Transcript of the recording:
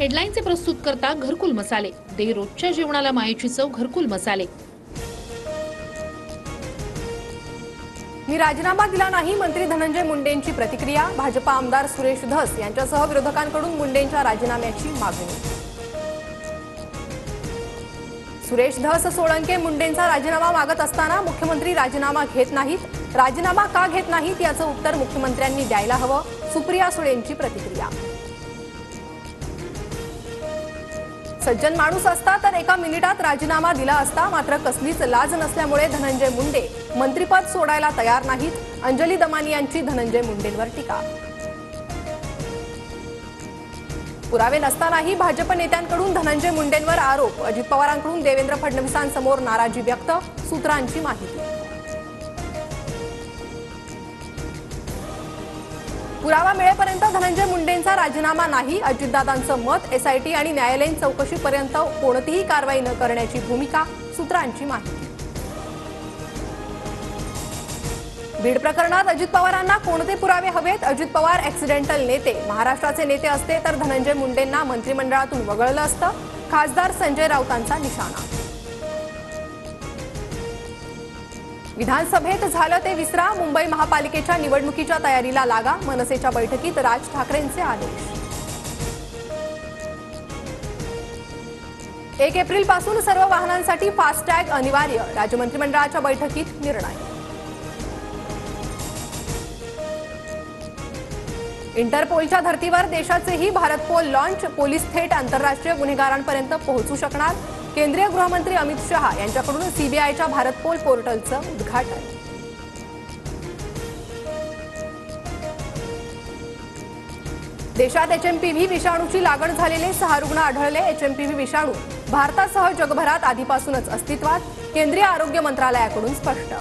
हेडलाईनचे प्रस्तुतकर्ता घरकुल मसाले. दे रोजच्या जेवणाला मायेची चव घरकुल मसाले. मी राजीनामा दिला नाही, मंत्री धनंजय मुंडेंची प्रतिक्रिया. भाजपा आमदार सुरेश धस यांच्यासह विरोधकांकडून मुंडेंच्या राजीनाम्याची मागणी. सुरेश धस सोळंके मुंडेंचा राजीनामा मागत असताना मुख्यमंत्री राजीनामा घेत नाहीत. राजीनामा का घेत नाहीत याचं उत्तर मुख्यमंत्र्यांनी द्यायला हवं. सुप्रिया सुळेंची प्रतिक्रिया. सज्जन माणूस असता तर एका मिनिटात राजीनामा दिला असता, मात्र कसलीच लाज नसल्यामुळे धनंजय मुंडे मंत्रिपद सोडायला तयार नाहीत. अंजली दमानी यांची धनंजय मुंडेंवर टीका. पुरावे नसतानाही भाजप नेत्यांकडून धनंजय मुंडेंवर आरोप. अजित पवारांकडून देवेंद्र फडणवीसांसमोर नाराजी व्यक्त. सूत्रांची माहिती. पुरावा मिळेपर्यंत धनंजय मुंडेंचा राजीनामा नाही, अजितदादांचं मत. एसआयटी आणि न्यायालयीन चौकशीपर्यंत कोणतीही कारवाई न करण्याची भूमिका. सूत्रांची माहिती. बीड प्रकरणात अजित पवारांना कोणते पुरावे हवेत? अजित पवार ॲक्सिडेंटल नेते. महाराष्ट्राचे नेते असते तर धनंजय मुंडेंना मंत्रिमंडळातून वगळलं असतं. खासदार संजय राऊतांचा निशाणा. विधानसभेत झालं ते विसरा. मुंबई महापालिकेच्या निवडणुकीच्या तयारीला लागा. मनसेच्या बैठकीत राज ठाकरेंचे आदेश. 1 एप्रिलपासून सर्व वाहनांसाठी फास्टॅग अनिवार्य. राज्य मंत्रिमंडळाच्या बैठकीत निर्णय. इंटरपोलच्या धर्तीवर देशाचेही भारत पोल लॉन्च. पोलीस थेट आंतरराष्ट्रीय गुन्हेगारांपर्यंत पोहोचू शकणार. केंद्रीय गृहमंत्री अमित शहा यांच्याकडून सीबीआयच्या भारत पोल पोर्टलचं उद्घाटन. देशात एचएमपीव्ही विषाणूची लागण झालेले 6 रुग्ण आढळले. एचएमपीव्ही विषाणू भारतासह जगभरात आधीपासूनच अस्तित्वात. केंद्रीय आरोग्य मंत्रालयाकडून स्पष्ट.